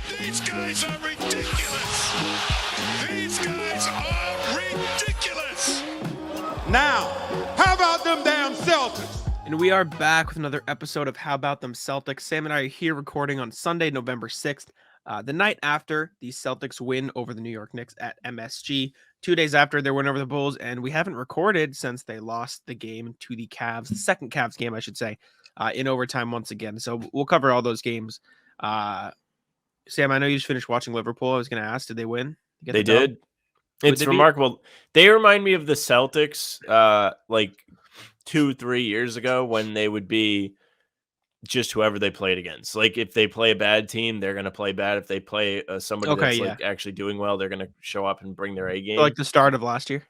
These guys are ridiculous. These guys are ridiculous. Now, how about them damn Celtics? And we are back with another episode of How About Them Celtics. Sam and I are here recording on Sunday, November 6th, the night after the Celtics win over the New York Knicks at MSG, 2 days after their win over the Bulls, and we haven't recorded since they lost the game to the Cavs, the second Cavs game, I should say, in overtime once again. So we'll cover all those games. Sam, I know you just finished watching Liverpool. I was going to ask, did they win? They did. It's remarkable. They remind me of the Celtics, like 2-3 years ago when they would be just whoever they played against. Like if they play a bad team, they're going to play bad. If they play somebody that's like actually doing well, they're going to show up and bring their A game. So like the start of last year.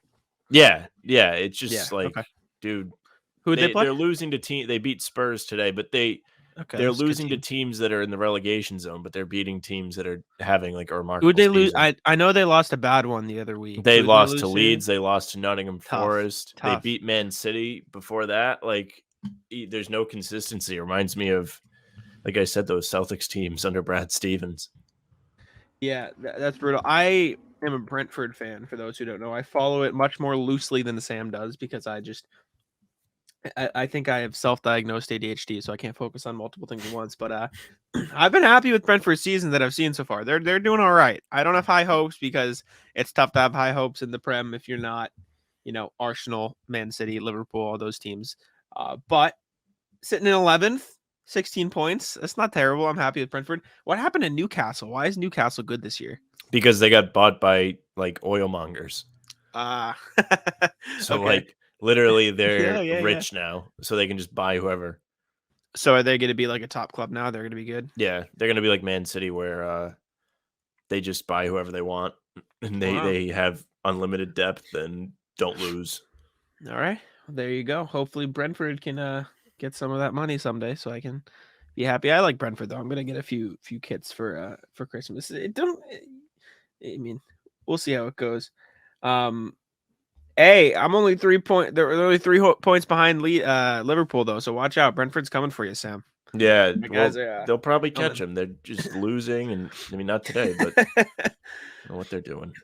Yeah. It's just dude. Who did they play? They're losing to team. They beat Spurs today, but they're losing to teams that are in the relegation zone, but they're beating teams that are having like a remarkable Who'd they season. lose? I know they lost a bad one the other week. They lost to Leeds. They lost to Nottingham Forest. Tough. They beat Man City before that. Like, there's no consistency. It reminds me of, like I said, those Celtics teams under Brad Stevens. Yeah, that's brutal. I am a Brentford fan, for those who don't know. I follow it much more loosely than Sam does because I think I have self-diagnosed ADHD, so I can't focus on multiple things at once. But I've been happy with Brentford's season that I've seen so far. They're doing all right. I don't have high hopes because it's tough to have high hopes in the Prem if you're not, Arsenal, Man City, Liverpool, all those teams. But sitting in 11th, 16 points. That's not terrible. I'm happy with Brentford. What happened to Newcastle? Why is Newcastle good this year? Because they got bought by like oil mongers. So like. Literally, they're rich now, so they can just buy whoever. So are they going to be like a top club now? They're going to be good? Yeah, they're going to be like Man City, where they just buy whoever they want, and they have unlimited depth and don't lose. All right, well, there you go. Hopefully Brentford can get some of that money someday, so I can be happy. I like Brentford, though. I'm going to get a few kits for Christmas. We'll see how it goes. Hey, I'm only 3 points. They're only 3 points behind Liverpool, though. So watch out. Brentford's coming for you, Sam. Yeah, they'll probably catch them. They're just losing, and I mean not today, but I don't know what they're doing.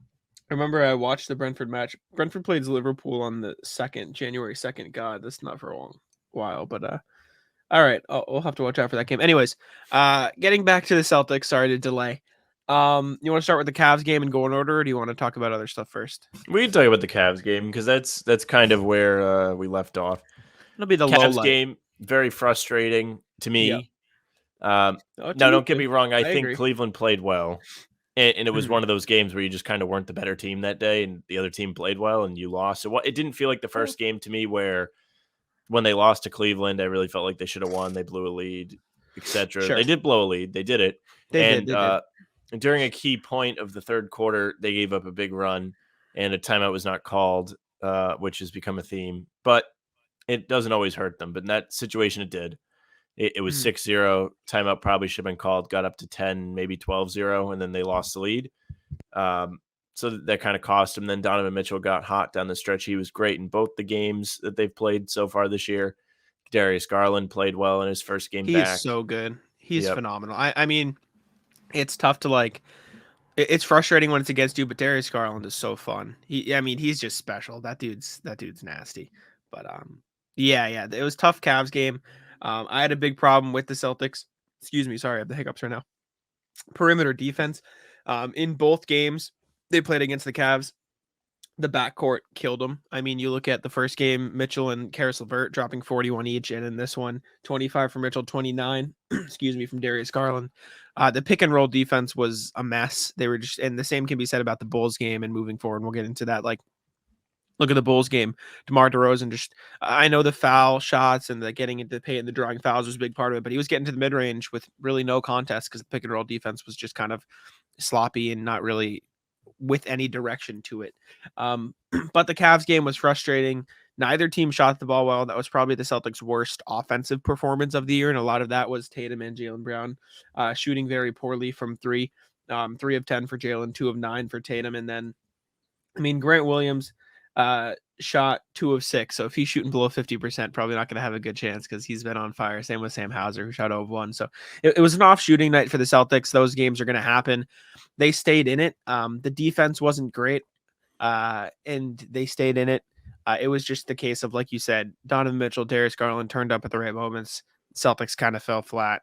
I remember I watched the Brentford match. Brentford played Liverpool on the January 2nd. God, that's not for a long while, but all right, we'll have to watch out for that game. Anyways, getting back to the Celtics. Sorry to delay. You want to start with the Cavs game and go in order, or do you want to talk about other stuff first? We can talk about the Cavs game because that's kind of where we left off. It'll be the Cavs game. Very frustrating to me. Yep. Now, don't get me wrong. I think agree. Cleveland played well, and it was one of those games where you just kind of weren't the better team that day, and the other team played well, and you lost. So it didn't feel like the first game to me where when they lost to Cleveland, I really felt like they should have won. They blew a lead, etc. Sure. They did blow a lead. They did it. They did. And during a key point of the third quarter, they gave up a big run, and a timeout was not called, which has become a theme. But it doesn't always hurt them. But in that situation, it did. It was 6-0. Timeout probably should have been called. Got up to 10, maybe 12-0, and then they lost the lead. So that kind of cost them. Then Donovan Mitchell got hot down the stretch. He was great in both the games that they've played so far this year. Darius Garland played well in his first game back. He's so good. He's phenomenal. I mean... It's tough to it's frustrating when it's against you, but Darius Garland is so fun. He's just special. That dude's nasty. But it was a tough Cavs game. I had a big problem with the Celtics. Excuse me, sorry, I have the hiccups right now. Perimeter defense. In both games they played against the Cavs, the backcourt killed them. I mean, you look at the first game, Mitchell and Karis LeVert dropping 41 each, and in this one, 25 from Mitchell, 29, from Darius Garland. The pick and roll defense was a mess. They were just, and the same can be said about the Bulls game and moving forward. And we'll get into that. Like, look at the Bulls game. DeMar DeRozan I know the foul shots and the getting into the paint and the drawing fouls was a big part of it, but he was getting to the mid range with really no contest because the pick and roll defense was just kind of sloppy and not really with any direction to it. But the Cavs game was frustrating. Neither team shot the ball well. That was probably the Celtics' worst offensive performance of the year, and a lot of that was Tatum and Jaylen Brown shooting very poorly from 3. 3 of 10 for Jaylen, 2 of 9 for Tatum. And then, Grant Williams, shot 2 of 6. So if he's shooting below 50%, probably not going to have a good chance because he's been on fire. Same with Sam Hauser, who shot 0 of 1. So it was an off shooting night for the Celtics. Those games are going to happen. They stayed in it. The defense wasn't great, and they stayed in it. It was just the case of, like you said, Donovan Mitchell, Darius Garland turned up at the right moments. Celtics kind of fell flat.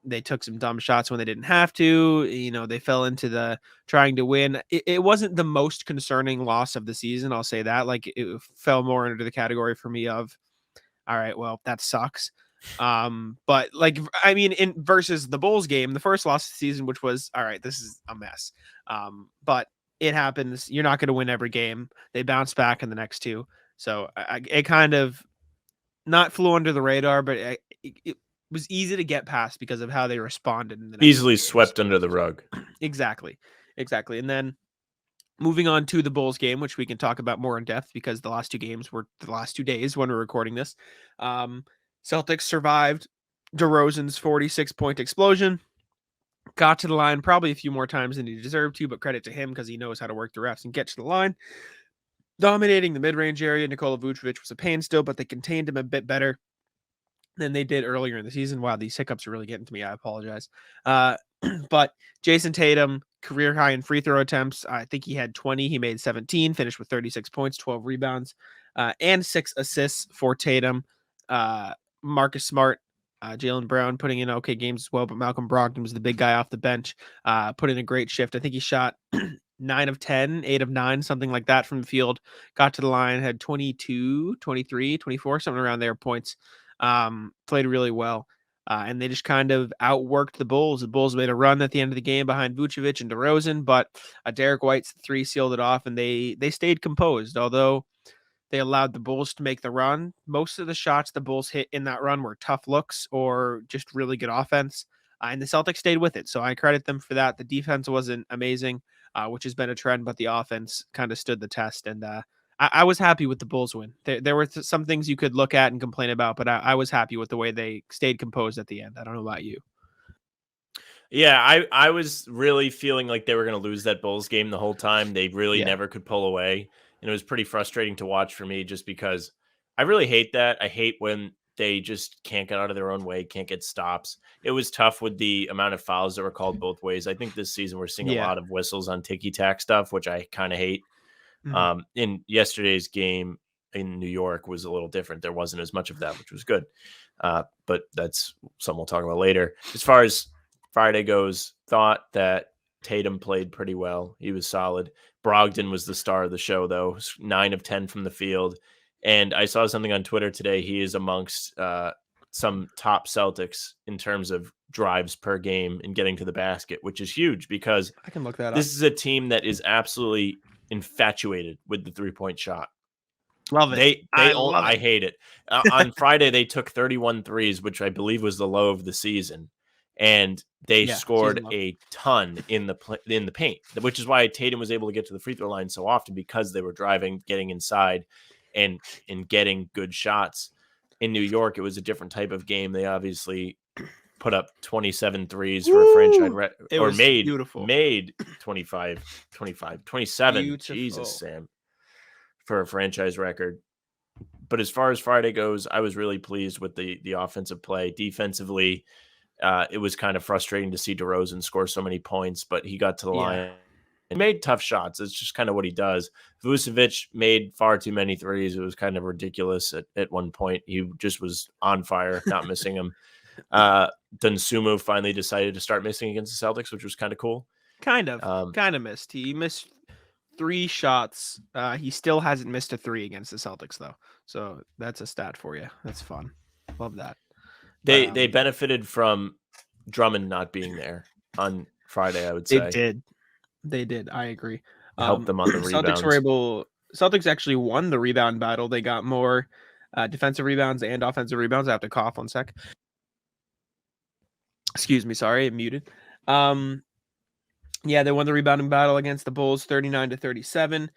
They took some dumb shots when they didn't have to. They fell into the trying to win. It wasn't the most concerning loss of the season. I'll say that. Like, it fell more under the category for me of, all right, well, that sucks. But in versus the Bulls game, the first loss of the season, which was, all right, this is a mess. But it happens. You're not going to win every game. They bounced back in the next two. So it kind of not flew under the radar, but it was easy to get past because of how they responded. In the next easily swept under the rug. Exactly. And then moving on to the Bulls game, which we can talk about more in depth because the last two games were the last 2 days when we're recording this. Celtics survived DeRozan's 46-point explosion. Got to the line probably a few more times than he deserved to, but credit to him because he knows how to work the refs and get to the line. Dominating the mid-range area, Nikola Vucevic was a pain still, but they contained him a bit better than they did earlier in the season. Wow, these hiccups are really getting to me. I apologize. But Jason Tatum, career high in free throw attempts. I think he had 20. He made 17, finished with 36 points, 12 rebounds, and 6 assists for Tatum. Marcus Smart, Jaylen Brown putting in okay games as well, but Malcolm Brogdon was the big guy off the bench, put in a great shift. I think he shot 9 of 10, 8 of 9, something like that from the field. Got to the line, had 22, 23, 24, something around there points. Played really well. And they just kind of outworked the Bulls. The Bulls made a run at the end of the game behind Vucevic and DeRozan, but Derek White's 3 sealed it off, and they stayed composed. Although they allowed the Bulls to make the run, most of the shots the Bulls hit in that run were tough looks or just really good offense, and the Celtics stayed with it. So I credit them for that. The defense wasn't amazing, which has been a trend, but the offense kind of stood the test, and I was happy with the Bulls win. There were some things you could look at and complain about, but I was happy with the way they stayed composed at the end. I don't know about you. Yeah, I was really feeling like they were going to lose that Bulls game the whole time. They really never could pull away. And it was pretty frustrating to watch for me just because I really hate that. I hate when they just can't get out of their own way, can't get stops. It was tough with the amount of fouls that were called both ways. I think this season we're seeing a lot of whistles on ticky-tack stuff, which I kind of hate. Mm-hmm. In yesterday's game in New York was a little different. There wasn't as much of that, which was good. But that's something we'll talk about later. As far as Friday goes, thought that Tatum played pretty well. He was solid. Brogdon was the star of the show, though. 9 of 10 from the field. And I saw something on Twitter today. He is amongst some top Celtics in terms of drives per game and getting to the basket, which is huge because I can look that up. This is a team that is absolutely infatuated with the 3-point shot. Love it. I hate it. On Friday, they took 31 threes, which I believe was the low of the season. And they scored a ton in the paint, which is why Tatum was able to get to the free throw line so often because they were driving, getting inside, and getting good shots. In New York, it was a different type of game. They obviously put up 27 threes for a franchise record, made 25, 27. Beautiful. Jesus, Sam, for a franchise record. But as far as Friday goes, I was really pleased with the offensive play. Defensively, it was kind of frustrating to see DeRozan score so many points, but he got to the line and made tough shots. It's just kind of what he does. Vucevic made far too many threes. It was kind of ridiculous at one point. He just was on fire, not missing them. Dunsumu finally decided to start missing against the Celtics, which was kind of cool. Kind of missed. He missed 3 shots. He still hasn't missed a 3 against the Celtics, though. So that's a stat for you. That's fun. Love that. They benefited from Drummond not being there on Friday, I would say. They did. I agree. Helped them on the rebounds. Celtics actually won the rebound battle. They got more defensive rebounds and offensive rebounds. I have to cough 1 sec. Excuse me. Sorry, I'm muted. They won the rebounding battle against the Bulls 39-37.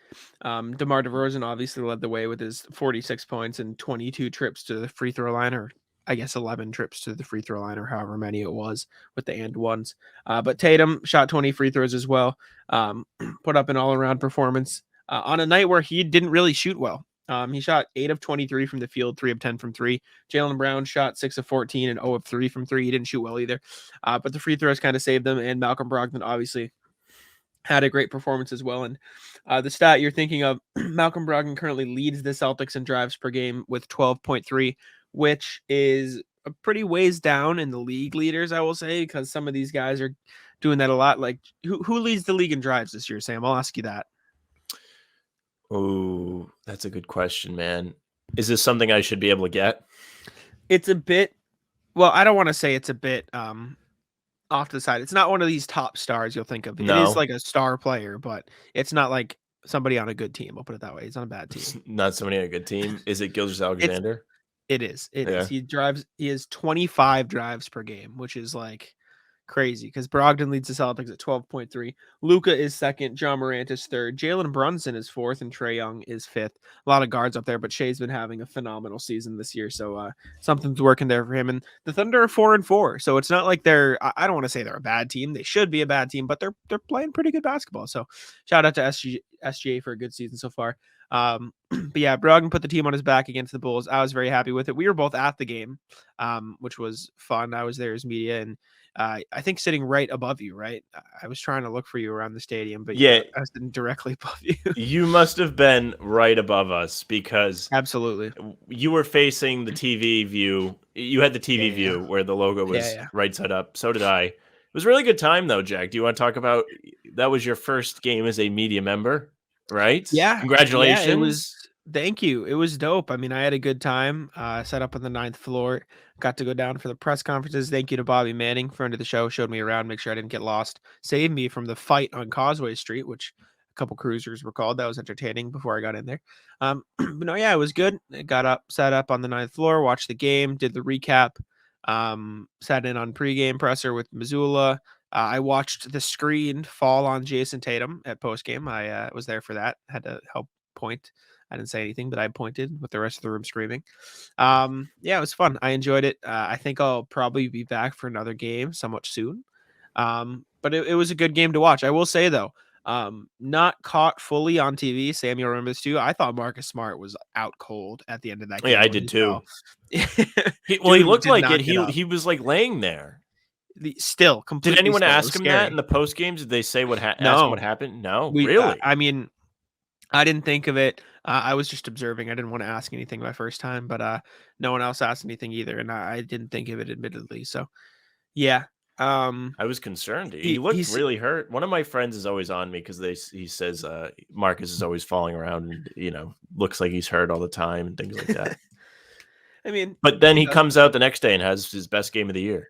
DeMar DeRozan obviously led the way with his 46 points and 22 trips to the free throw line, or I guess 11 trips to the free throw line, or however many it was with the and ones. But Tatum shot 20 free throws as well. Put up an all-around performance. on a night where he didn't really shoot well. He shot 8 of 23 from the field, 3 of 10 from 3. Jaylen Brown shot 6 of 14 and 0 of 3 from 3. He didn't shoot well either, but the free throws kind of saved them. And Malcolm Brogdon obviously had a great performance as well. And the stat you're thinking of, Malcolm Brogdon currently leads the Celtics in drives per game with 12.3, which is a pretty ways down in the league leaders, I will say, because some of these guys are doing that a lot. Like who leads the league in drives this year, Sam? I'll ask you that. Oh, that's a good question, man. Is this something I should be able to get? It's a bit, well, I don't want to say it's a bit off to the side. It's not one of these top stars you'll think of. No. It is like a star player, but it's not like somebody on a good team. I'll put it that way. He's on a bad team. It's not somebody on a good team. Is it Gilgeous-Alexander? It is. It is. He has 25 drives per game, which is like crazy because Brogdon leads the Celtics at 12.3. Luka is second. John Morant is third. Jalen Brunson is fourth, and Trae Young is fifth. A lot of guards up there, but Shea's been having a phenomenal season this year, so something's working there for him. And the Thunder are 4-4, so it's not like they're. I don't want to say they're a bad team. They should be a bad team, but they're playing pretty good basketball. So shout out to SGA for a good season so far. But yeah, Brogdon put the team on his back against the Bulls. I was very happy with it. We were both at the game, which was fun. I was there as media, and I think sitting right above you, right? I was trying to look for you around the stadium, but yeah, I was sitting directly above you. You must have been right above us because absolutely you were facing the TV view. You had the TV view where the logo was right side up. So did I. It was a really good time though, Jack. Do you want to talk about that? Was your first game as a media member, right? Yeah. Congratulations. Yeah, it was. Thank you. It was dope. I mean, I had a good time. Set up on the 9th floor. Got to go down for the press conferences. Thank you to Bobby Manning, friend of the show, showed me around, make sure I didn't get lost. Saved me from the fight on Causeway Street, which a couple cruisers were called. That was entertaining before I got in there. But no, yeah, it was good. I got up, sat up on the 9th floor, watched the game, did the recap, sat in on pregame presser with Missoula. I watched the screen fall on Jason Tatum at postgame. I was there for that. Had to help point. I didn't say anything, but I pointed with the rest of the room screaming. Yeah, it was fun. I enjoyed it. I think I'll probably be back for another game somewhat soon. But it was a good game to watch. I will say, though, not caught fully on TV. Sam, you'll remember this too. I thought Marcus Smart was out cold at the end of that game. Yeah, I did too. He looked like it. He was like laying there. Still completely. Did anyone ask him that in the post games? Did they say what happened? No, really. I mean, I didn't think of it. I was just observing. I didn't want to ask anything my first time, but no one else asked anything either, and I didn't think of it, admittedly. So, yeah. I was concerned. He looked really hurt. One of my friends is always on me because he says Marcus is always falling around and looks like he's hurt all the time and things like that. I mean, but then he comes out the next day and has his best game of the year.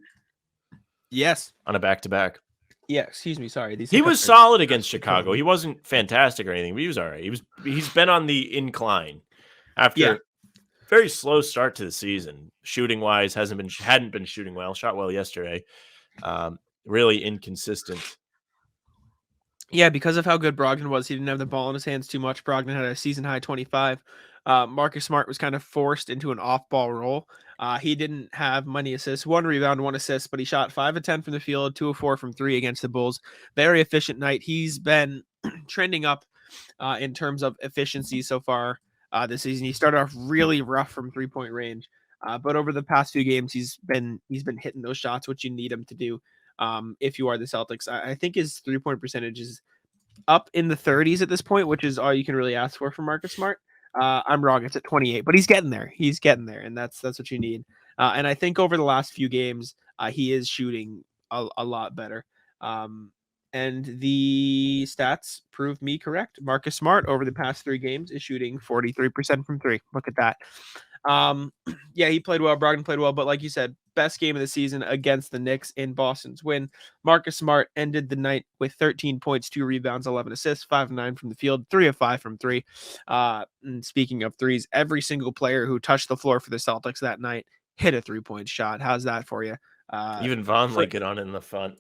Yes, on a back-to-back. Yeah, excuse me. Sorry. He was solid against Chicago. He wasn't fantastic or anything, but he was all right. He's been on the incline after a very slow start to the season. Shooting wise, hadn't been shooting well. Shot well yesterday. Really inconsistent. Yeah, because of how good Brogdon was, he didn't have the ball in his hands too much. Brogdon had a season high 25. Marcus Smart was kind of forced into an off-ball role. He didn't have many assists, 1 rebound, 1 assist, but he shot 5 of 10 from the field, 2 of 4 from 3 against the Bulls. Very efficient night. He's been trending up in terms of efficiency so far this season. He started off really rough from 3-point range, but over the past few games, he's been hitting those shots, which you need him to do if you are the Celtics. I think his 3-point percentage is up in the 30s at this point, which is all you can really ask for from Marcus Smart. I'm wrong. It's at 28, but he's getting there. And that's what you need. And I think over the last few games, he is shooting a lot better. And the stats prove me correct. Marcus Smart over the past 3 games is shooting 43% from 3. Look at that. Yeah, he played well. Brogdon played well, but like you said, best game of the season against the Knicks in Boston's win. Marcus Smart ended the night with 13 points, 2 rebounds, 11 assists, 5 of 9 from the field, 3 of 5 from 3. And speaking of threes, every single player who touched the floor for the Celtics that night hit a 3-point shot. How's that for you? Even Vaughn got in on the fun.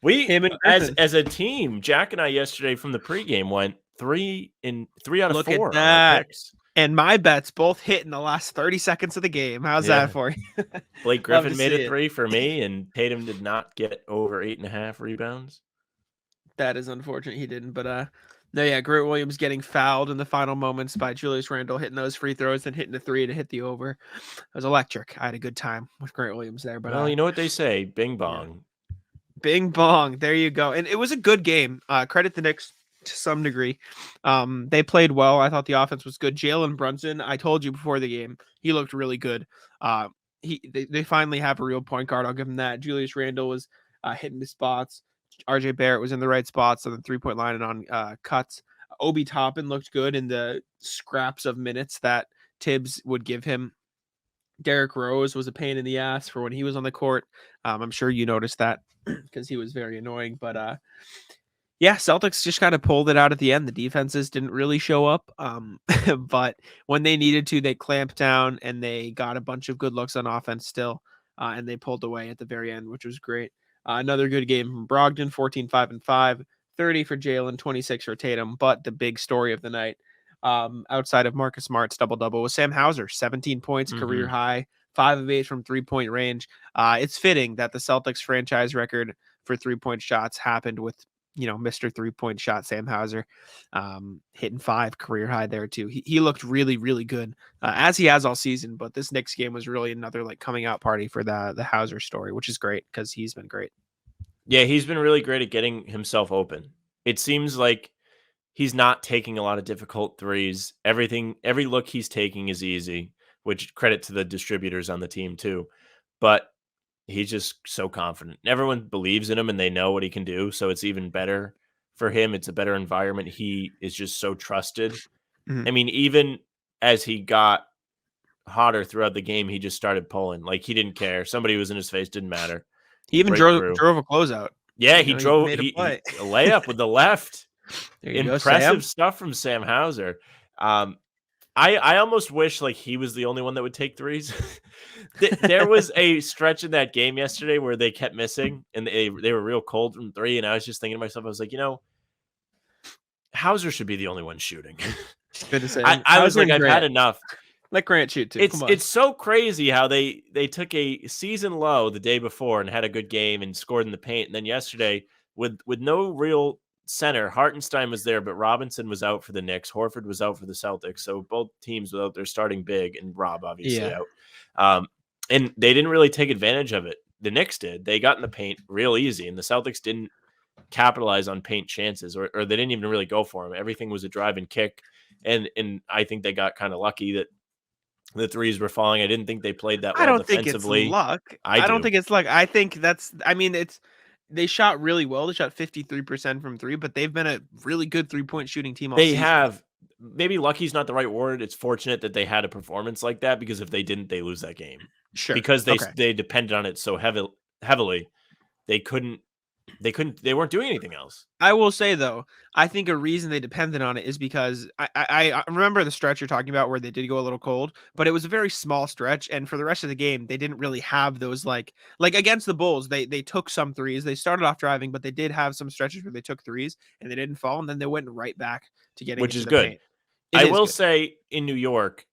We as a team, Jack and I yesterday from the pregame went 3 out of 4 on our picks. And my bets both hit in the last 30 seconds of the game. How's that for you? Blake Griffin made it 3 for me, and Tatum did not get over 8.5 rebounds. That is unfortunate he didn't, but No, yeah, Grant Williams getting fouled in the final moments by Julius Randle, hitting those free throws and hitting a three to hit the over. It was electric. I had a good time with Grant Williams there. But well, you know what they say, bing bong. Yeah. Bing bong. There you go. And it was a good game. Credit the Knicks to some degree. They played well. I thought the offense was good. Jalen Brunson, I told you before the game, he looked really good. They finally have a real point guard. I'll give him that. Julius Randle was hitting the spots. RJ Barrett was in the right spots on the 3-point line and on cuts. Obi Toppin looked good in the scraps of minutes that Tibbs would give him. Derrick Rose was a pain in the ass for when he was on the court. I'm sure you noticed that because he was very annoying. But yeah, Celtics just kind of pulled it out at the end. The defenses didn't really show up, but when they needed to, they clamped down and they got a bunch of good looks on offense still, and they pulled away at the very end, which was great. Another good game from Brogdon, 14, 5 and 5, 30 for Jalen, 26 for Tatum. But the big story of the night, outside of Marcus Smart's double-double, was Sam Hauser, 17 points, career high, 5 of 8 from three-point range. It's fitting that the Celtics franchise record for three-point shots happened with, Mr. Three-point shot Sam Hauser, hitting 5, career high there too. He looked really, really good, as he has all season. But this Knicks game was really another coming out party for the Hauser story, which is great because he's been great. Yeah, he's been really great at getting himself open. It seems like he's not taking a lot of difficult threes. Every look he's taking is easy, which credit to the distributors on the team too. But he's just so confident. Everyone believes in him and they know what he can do. So it's even better for him. It's a better environment. He is just so trusted. I mean, even as he got hotter throughout the game, he just started pulling. He didn't care. Somebody was in his face. Didn't matter. He even drove a closeout. Yeah, he drove a layup with the left. Impressive stuff from Sam Hauser. I almost wish he was the only one that would take threes. There was a stretch in that game yesterday where they kept missing and they were real cold from three. And I was just thinking to myself, I was like, Hauser should be the only one shooting. Good to say. I was like, I've had enough. Let Grant shoot too. It's so crazy how they took a season low the day before and had a good game and scored in the paint. And then yesterday with no real center, Hartenstein was there, but Robinson was out for the Knicks. Horford was out for the Celtics. So both teams without their starting big and Rob obviously out. And they didn't really take advantage of it. The Knicks did. They got in the paint real easy, and the Celtics didn't capitalize on paint chances, or they didn't even really go for them. Everything was a drive and kick. And I think they got kind of lucky that the threes were falling. I didn't think they played that well defensively. Think it's luck. I don't think it's luck. I think they shot really well. They shot 53% from three, but they've been a really good 3-point shooting team all season. They have. Maybe lucky's not the right word. It's fortunate that they had a performance like that, because if they didn't, they lose that game. Sure. Because they depended on it so heavily. They weren't doing anything else. I will say, though, I think a reason they depended on it is because I remember the stretch you're talking about where they did go a little cold, but it was a very small stretch. And for the rest of the game, they didn't really have those like against the Bulls. They took some threes. They started off driving, but they did have some stretches where they took threes and they didn't fall. And then they went right back to getting which is the good. paint. I will say in New York,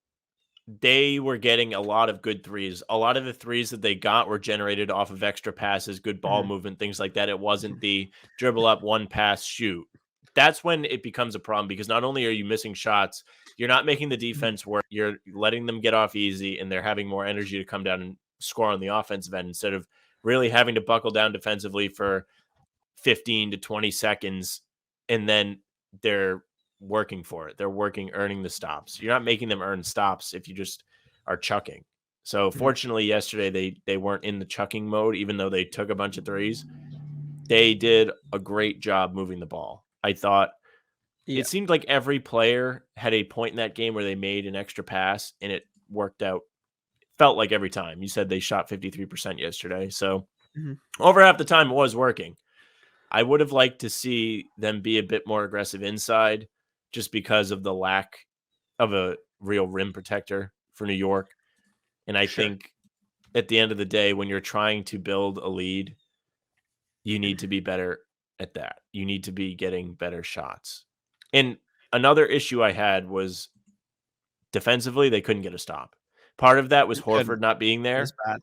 they were getting a lot of good threes. A lot of the threes that they got were generated off of extra passes, good ball movement, things like that. It wasn't the dribble up, one pass, shoot. That's when it becomes a problem, because not only are you missing shots, you're not making the defense work. You're letting them get off easy, and they're having more energy to come down and score on the offensive end instead of really having to buckle down defensively for 15 to 20 seconds, and then they're working for it. They're earning the stops. You're not making them earn stops if you just are chucking. So fortunately yesterday they weren't in the chucking mode, even though they took a bunch of threes. They did a great job moving the ball. I thought it seemed like every player had a point in that game where they made an extra pass and it worked out. Felt like every time. You said they shot 53% yesterday. So over half the time it was working. I would have liked to see them be a bit more aggressive inside, just because of the lack of a real rim protector for New York. And I think at the end of the day, when you're trying to build a lead, you need to be better at that. You need to be getting better shots. And another issue I had was defensively, they couldn't get a stop. Part of that was Horford not being there. That's bad.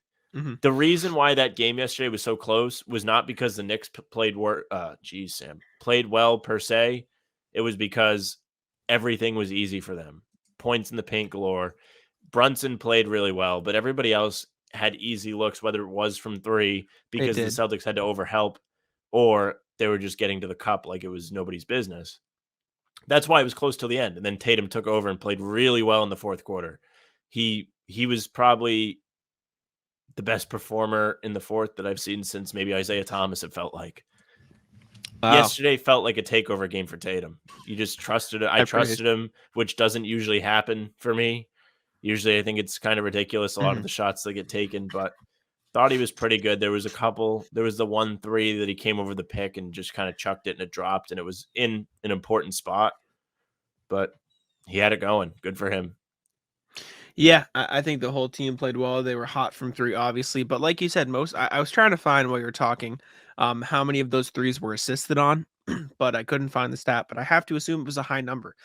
The reason why that game yesterday was so close was not because the Knicks played well per se. it was because everything was easy for them. Points in the paint galore. Brunson played really well, but everybody else had easy looks, whether it was from three because the Celtics had to overhelp or they were just getting to the cup like it was nobody's business. That's why it was close till the end. And then Tatum took over and played really well in the fourth quarter. He was probably the best performer in the fourth that I've seen since maybe Isaiah Thomas, it felt like. Wow. Yesterday felt like a takeover game for Tatum. You just trusted it. I trusted him, which doesn't usually happen for me. Usually I think it's kind of ridiculous, a lot of the shots that get taken, but thought he was pretty good. There was the 1-3 that he came over the pick and just kind of chucked it and it dropped, and it was in an important spot, but he had it going. Good for him. Yeah, I think the whole team played well. They were hot from three, obviously, but like you said, I was trying to find while you were talking how many of those threes were assisted on, but I couldn't find the stat, but I have to assume it was a high number.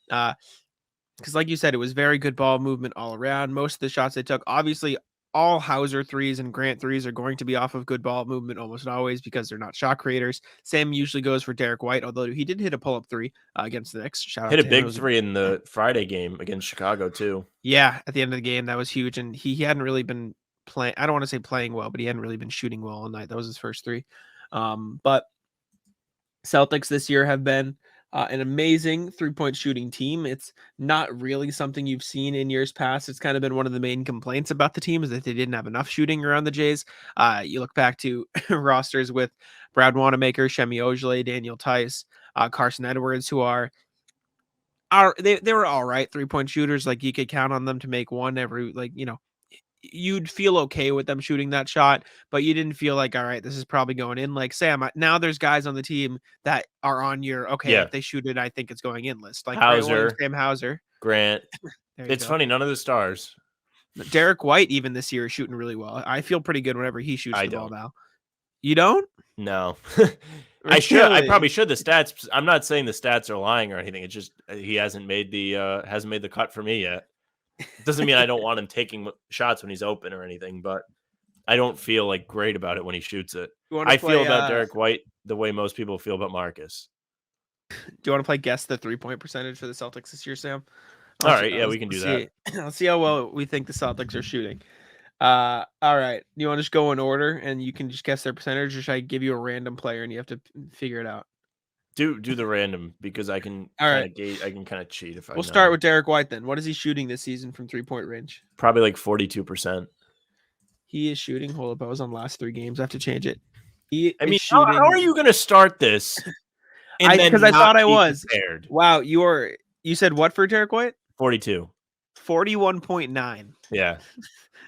Because like you said, it was very good ball movement all around. Most of the shots they took, obviously, all Hauser threes and Grant threes are going to be off of good ball movement almost always because they're not shot creators. Sam usually goes for Derek White, although he did hit a pull-up three against the Knicks. Hit a big three in the Friday game against Chicago too. Yeah, at the end of the game, that was huge, and he hadn't really been playing. I don't want to say playing well, but he hadn't really been shooting well all night. That was his first three. But Celtics this year have been an amazing three-point shooting team. It's not really something you've seen in years past. It's kind of been one of the main complaints about the team is that they didn't have enough shooting around the Jays. You look back to rosters with Brad Wanamaker, Shemi Ojeleye, Daniel Tice, Carson Edwards, who they were all right three-point shooters. Like you could count on them to make one every, you'd feel okay with them shooting that shot, but you didn't feel like, all right, this is probably going in. Like Sam, now there's guys on the team that are on your, if they shoot it, I think it's going in list. Like Hauser, Sam Hauser, Grant. It's funny, none of the stars. Derek White, even this year, is shooting really well. I feel pretty good whenever he shoots the ball now. You don't? No. I should. I probably should. The stats. I'm not saying the stats are lying or anything. It's just he hasn't made the cut for me yet. Doesn't mean I don't want him taking shots when he's open or anything, but I don't feel like great about it when he shoots it. I feel about Derek White the way most people feel about Marcus. Do you want to play guess the 3-point percentage for the Celtics this year, Sam? All right, yeah, we can do that. Let's see how well we think the Celtics are shooting. All right. You want to just go in order and you can just guess their percentage, or should I give you a random player and you have to figure it out? Do the random because I can I can kind of cheat if I. We'll start with Derek White then. What is he shooting this season from 3-point range? Probably like 42%. He is shooting. Hold up, I was on last 3 games. I have to change it. How are you going to start this? Because I thought I was prepared. Wow, you said what for Derek White? 42. 41.9. Yeah.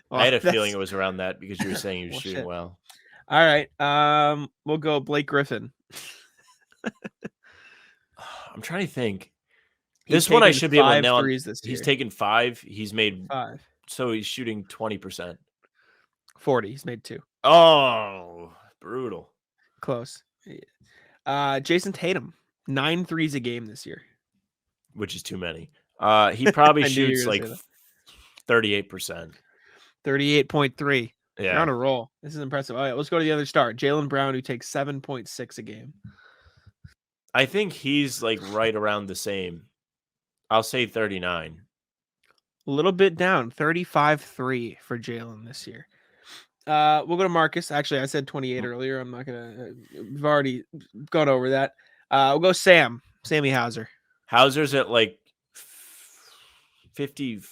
Well, I had a feeling it was around that because you were saying he was shooting well. All right. We'll go Blake Griffin. I'm trying to think. This one I should be able to nail. He's taken 5. He's made 5. So he's shooting 20%. 40. He's made 2. Oh, brutal. Close. Jason Tatum, 9 threes a game this year. Which is too many. He probably shoots like 38%. 38.3. Yeah. You're on a roll. This is impressive. All right, let's go to the other star. Jaylen Brown, who takes 7.6 a game. I think he's like right around the same. I'll say 39. A little bit down. 35.3 for Jaylen this year. We'll go to Marcus. Actually, I said 28 earlier. I'm not going to... we've already gone over that. We'll go Sammy Hauser. Hauser's at like 54%,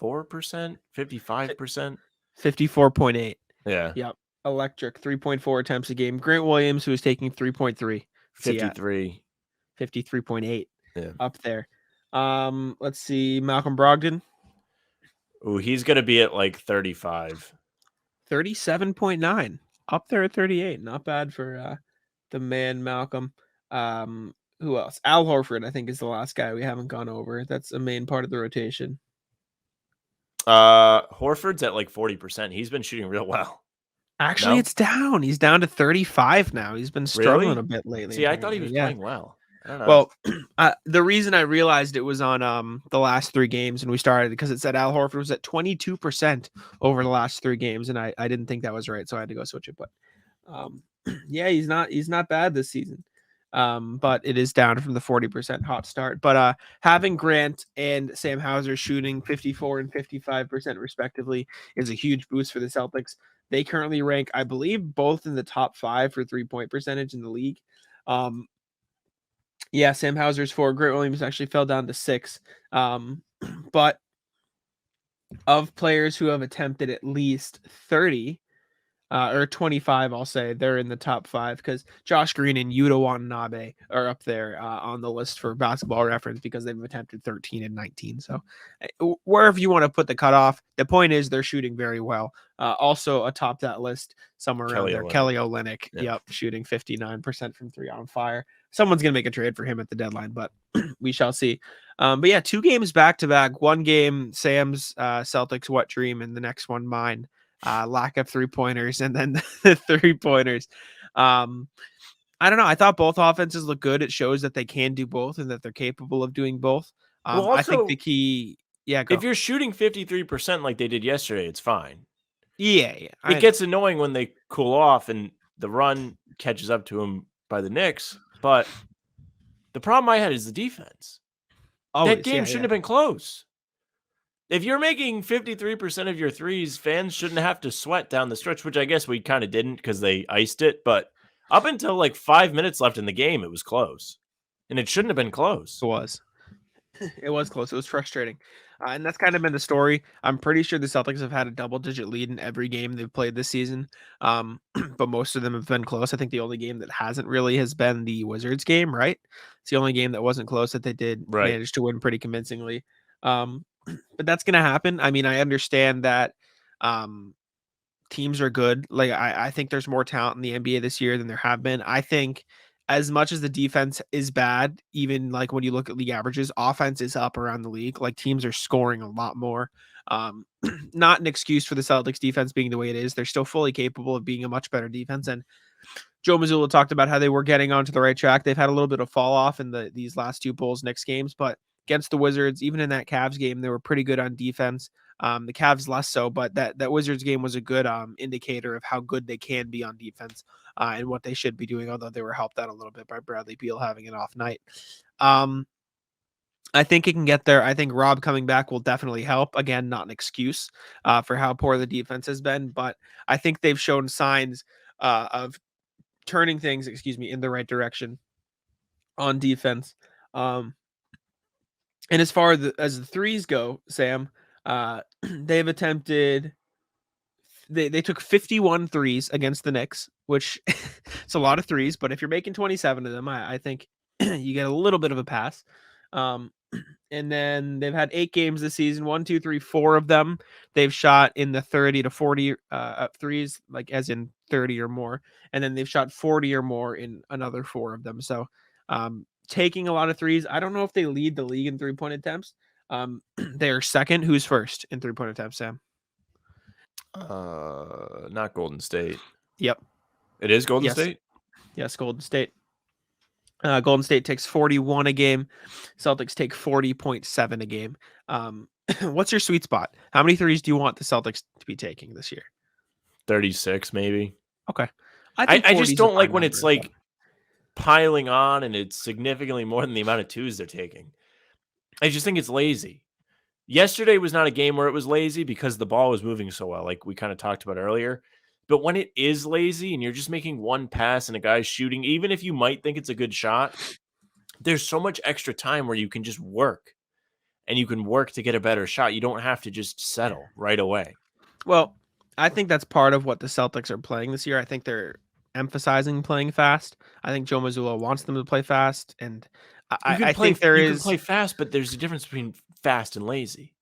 55%. 54.8. Yeah. Yep. Electric. 3.4 attempts a game. Grant Williams, who is taking 3.3. 53. 53.8. Yeah. Up there. Let's see. Malcolm Brogdon. Ooh, he's going to be at like 35. 37.9. Up there at 38. Not bad for the man Malcolm. Who else? Al Horford, I think, is the last guy we haven't gone over. That's a main part of the rotation. Horford's at like 40%. He's been shooting real well. Actually, It's down. He's down to 35 now. He's been struggling a bit lately. See, I thought he was playing well. I don't know. Well, the reason I realized it was on the last 3 games and we started because it said Al Horford was at 22% over the last 3 games, and I didn't think that was right, so I had to go switch it. But yeah, he's not bad this season. but it is down from the 40% hot start. But having Grant and Sam Hauser shooting 54 and 55% respectively is a huge boost for the Celtics. They currently rank, I believe, both in the top 5 for 3-point percentage in the league. Yeah, Sam Hauser's 4. Grant Williams actually fell down to 6. But of players who have attempted at least 30 or 25, I'll say, they're in the top 5 because Josh Green and Yuta Watanabe are up there on the list for Basketball Reference because they've attempted 13 and 19. So wherever you want to put the cutoff, the point is they're shooting very well. Also atop that list, somewhere around there, Kelly Olynyk, yep, shooting 59% from 3 on fire. Someone's going to make a trade for him at the deadline, but we shall see. But yeah, 2 games back-to-back. One game, Sam's Celtics wet dream, and the next one, mine. Lack of 3-pointers, and then the 3-pointers. I don't know. I thought both offenses look good. It shows that they can do both and that they're capable of doing both. Also, I think the key, if you're shooting 53% like they did yesterday, it's fine. Yeah. It gets annoying when they cool off and the run catches up to them by the Knicks. But the problem I had is the defense. That game shouldn't have been close. If you're making 53% of your threes, fans shouldn't have to sweat down the stretch, which I guess we kind of didn't because they iced it. But up until like 5 minutes left in the game, it was close. And it shouldn't have been close. It was. It was close. It was frustrating. And that's kind of been the story. I'm pretty sure the Celtics have had a double-digit lead in every game they've played this season. But most of them have been close. I think the only game that hasn't really has been the Wizards game, right? It's the only game that wasn't close that they did manage to win pretty convincingly. But that's going to happen. I mean, I understand that teams are good. Like, I think there's more talent in the NBA this year than there have been. I think as much as the defense is bad, even like when you look at league averages, offense is up around the league. Like, teams are scoring a lot more. Not an excuse for the Celtics defense being the way it is. They're still fully capable of being a much better defense. And Joe Mazzulla talked about how they were getting onto the right track. They've had a little bit of fall off in these last 2 Bulls Knicks games, but against the Wizards, even in that Cavs game, they were pretty good on defense. The Cavs less so, but that Wizards game was a good indicator of how good they can be on defense and what they should be doing, although they were helped out a little bit by Bradley Beal having an off night. I think it can get there. I think Rob coming back will definitely help. Again, not an excuse for how poor the defense has been, but I think they've shown signs of turning things, in the right direction on defense. And as far as the threes go, Sam, they've attempted, they took 51 threes against the Knicks, which it's a lot of threes, but if you're making 27 of them, I think you get a little bit of a pass. And then they've had 8 games this season, 1, 2, 3, 4 of them they've shot in the 30 to 40 threes, like as in 30 or more. And then they've shot 40 or more in another 4 of them. So, taking a lot of threes. I don't know if they lead the league in 3-point attempts. They're second. Who's first in 3-point attempts, Sam? Not Golden State. Yep. It is Golden State? Yes, Golden State. Golden State takes 41 a game. Celtics take 40.7 a game. What's your sweet spot? How many threes do you want the Celtics to be taking this year? 36, maybe. Okay. I just don't like when it's like piling on and it's significantly more than the amount of twos they're taking. I just think it's lazy. Yesterday was not a game where it was lazy because the ball was moving so well, like we kind of talked about earlier. But when it is lazy and you're just making one pass and a guy's shooting, even if you might think it's a good shot, there's so much extra time where you can just work and you can work to get a better shot. You don't have to just settle right away. Well, I think that's part of what the Celtics are playing this year. I think they're emphasizing playing fast. I think Joe Mazzulla wants them to play fast. And I think you can play fast, but there's a difference between fast and lazy.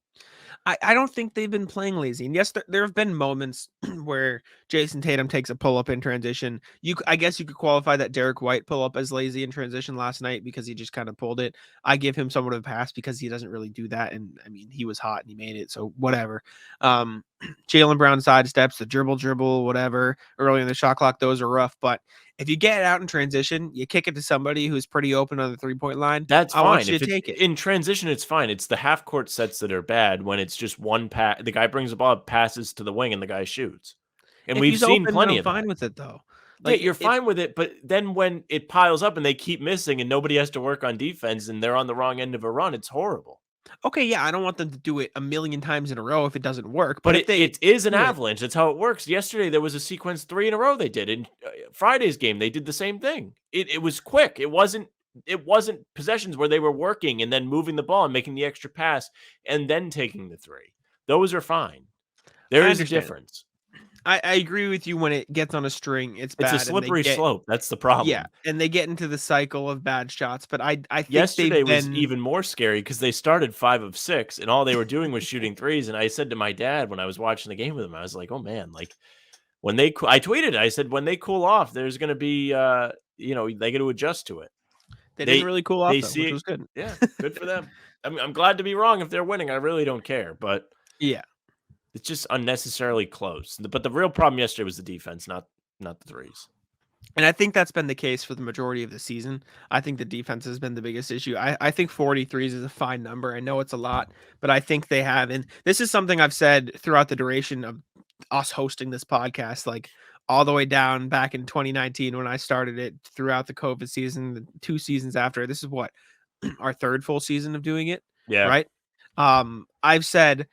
I don't think they've been playing lazy. And yes, there have been moments where Jason Tatum takes a pull-up in transition. I guess you could qualify that Derek White pull-up as lazy in transition last night because he just kind of pulled it. I give him somewhat of a pass because he doesn't really do that. And I mean, he was hot and he made it. So whatever. Jaylen Brown sidesteps, the dribble, whatever. Early in the shot clock, those are rough. But if you get it out in transition, you kick it to somebody who's pretty open on the 3-point line. That's fine. I want you to take it. In transition, it's fine. It's the half-court sets that are bad when it's just one pass. The guy brings the ball, passes to the wing, and the guy shoots. And we've seen plenty of that. I'm fine with it, though. Like you're fine with it, but then when it piles up and they keep missing and nobody has to work on defense and they're on the wrong end of a run, it's horrible. Okay, yeah, I don't want them to do it a million times in a row if it doesn't work. But if it is an avalanche. That's how it works. Yesterday there was a sequence 3 in a row they did. In Friday's game, they did the same thing. It was quick. It wasn't possessions where they were working and then moving the ball and making the extra pass and then taking the 3. Those are fine. There is a difference. I agree with you. When it gets on a string, it's bad. It's a slippery slope. That's the problem. Yeah, and they get into the cycle of bad shots. But I think yesterday was even more scary because they started 5 of 6, and all they were doing was shooting threes. And I said to my dad when I was watching the game with him, I was like, "Oh man, like when I tweeted, I said when they cool off, there's going to be, they got to adjust to it." They didn't really cool off, though, which was good. Yeah, good for them. I mean, I'm glad to be wrong if they're winning. I really don't care, but yeah. It's just unnecessarily close. But the real problem yesterday was the defense, not the threes. And I think that's been the case for the majority of the season. I think the defense has been the biggest issue. I think 43s is a fine number. I know it's a lot, but I think they have. And this is something I've said throughout the duration of us hosting this podcast, like all the way down back in 2019 when I started it, throughout the COVID season, the 2 seasons after. This is what, our 3rd full season of doing it. Yeah. Right. I've said,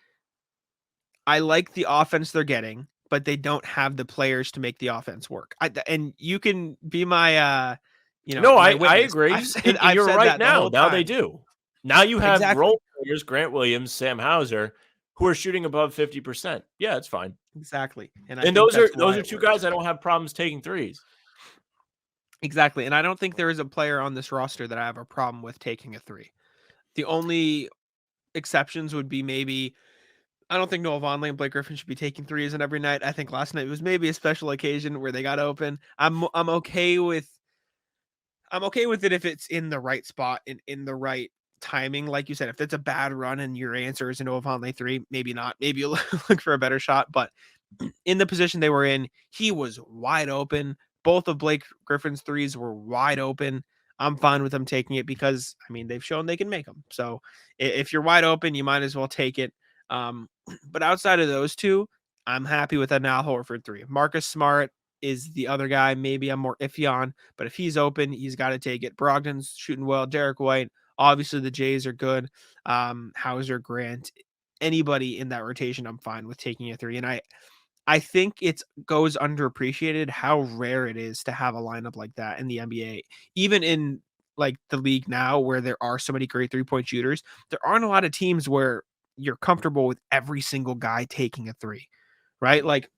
I like the offense they're getting, but they don't have the players to make the offense work. And you can be my, No, my I agree. You're right now. Now they do. Now you have role players, Grant Williams, Sam Hauser, who are shooting above 50%. Yeah, it's fine. Exactly. And those are 2 guys I don't have problems taking threes. Exactly. And I don't think there is a player on this roster that I have a problem with taking a 3. The only exceptions would be maybe, I don't think Noah Vonleh and Blake Griffin should be taking 3s in every night. I think last night was maybe a special occasion where they got open. I'm okay with it if it's in the right spot and in the right timing. Like you said, if it's a bad run and your answer is a Noah Vonleh 3, maybe not. Maybe you'll look for a better shot. But in the position they were in, he was wide open. Both of Blake Griffin's 3s were wide open. I'm fine with them taking it because, I mean, they've shown they can make them. So if you're wide open, you might as well take it. But outside of those 2, I'm happy with an Al Horford 3. Marcus Smart is the other guy maybe I'm more iffy on, but if he's open, he's got to take it. Brogdon's shooting well. Derek White, obviously the Jays are good. Hauser, Grant, anybody in that rotation, I'm fine with taking a 3. And I think it goes underappreciated how rare it is to have a lineup like that in the NBA. Even in like the league now where there are so many great 3-point shooters, there aren't a lot of teams where you're comfortable with every single guy taking a 3, right? Like,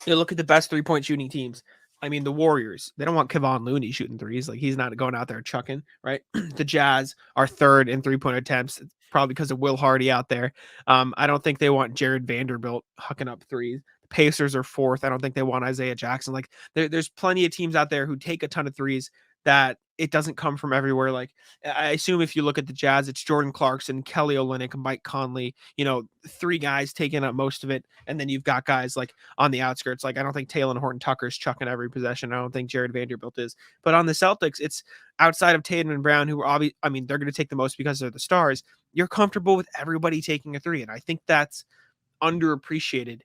you look at the best 3-point shooting teams. I mean, the Warriors, they don't want Kevon Looney shooting 3s. Like, he's not going out there chucking, right? The Jazz are 3rd in 3-point attempts, probably because of Will Hardy out there. I don't think they want Jared Vanderbilt hucking up 3s. The Pacers are 4th. I don't think they want Isaiah Jackson. Like, there's plenty of teams out there who take a ton of 3s that it doesn't come from everywhere. Like, I assume if you look at the Jazz, it's Jordan Clarkson, Kelly Olynyk, Mike Conley, 3 guys taking up most of it. And then you've got guys like on the outskirts. Like, I don't think Taylor Horton Tucker's chucking every possession. I don't think Jared Vanderbilt is. But on the Celtics, it's outside of Tatum and Brown, who are they're going to take the most because they're the stars. You're comfortable with everybody taking a 3. And I think that's underappreciated.